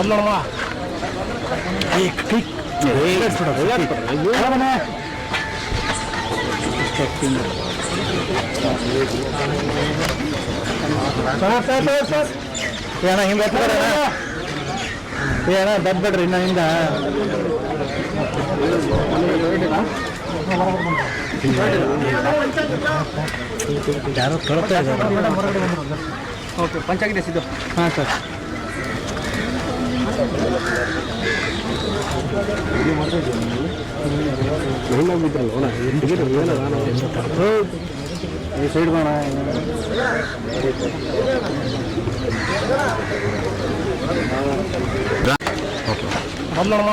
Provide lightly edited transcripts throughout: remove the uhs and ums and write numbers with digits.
ಮೊದಲಮ್ಮ ಏನ ಹಿಂಗೆ ಏನ ದಬ್ಬೇಡ್ರಿ ಇನ್ನ ಹಿಂದ ಯಾರೋ ತೊಳ್ತಾ ಇದ್ದಾರೆ. ಓಕೆ ಪಂಚಾಗಿದೆ ಸಿದ್ದು. ಹಾಂ ಸರ್. ಈ ಸೈಡ್ ಬಾಣ ಮೊದಲಮ್ಮ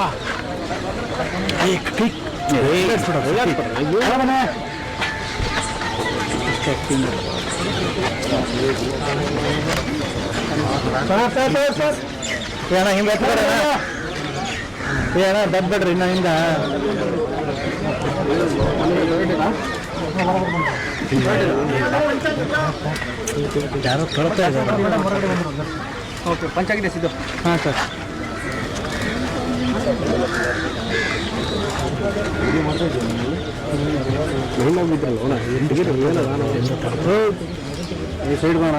ಏನ ಹಿಂಗೆ ಏನ ದಬ್ಬೇಡ್ರಿ ಇನ್ನ ಹಿಂದ ಯಾರೋ ತೊಳ್ತಾ ಇದ್ದಾರೆ. ಓಕೆ ಪಂಚಾಗಿದೆ ಸಿದ್ದು. ಹಾಂ ಸರ್. ಈ ಸೈಡ್ ಬಾಣ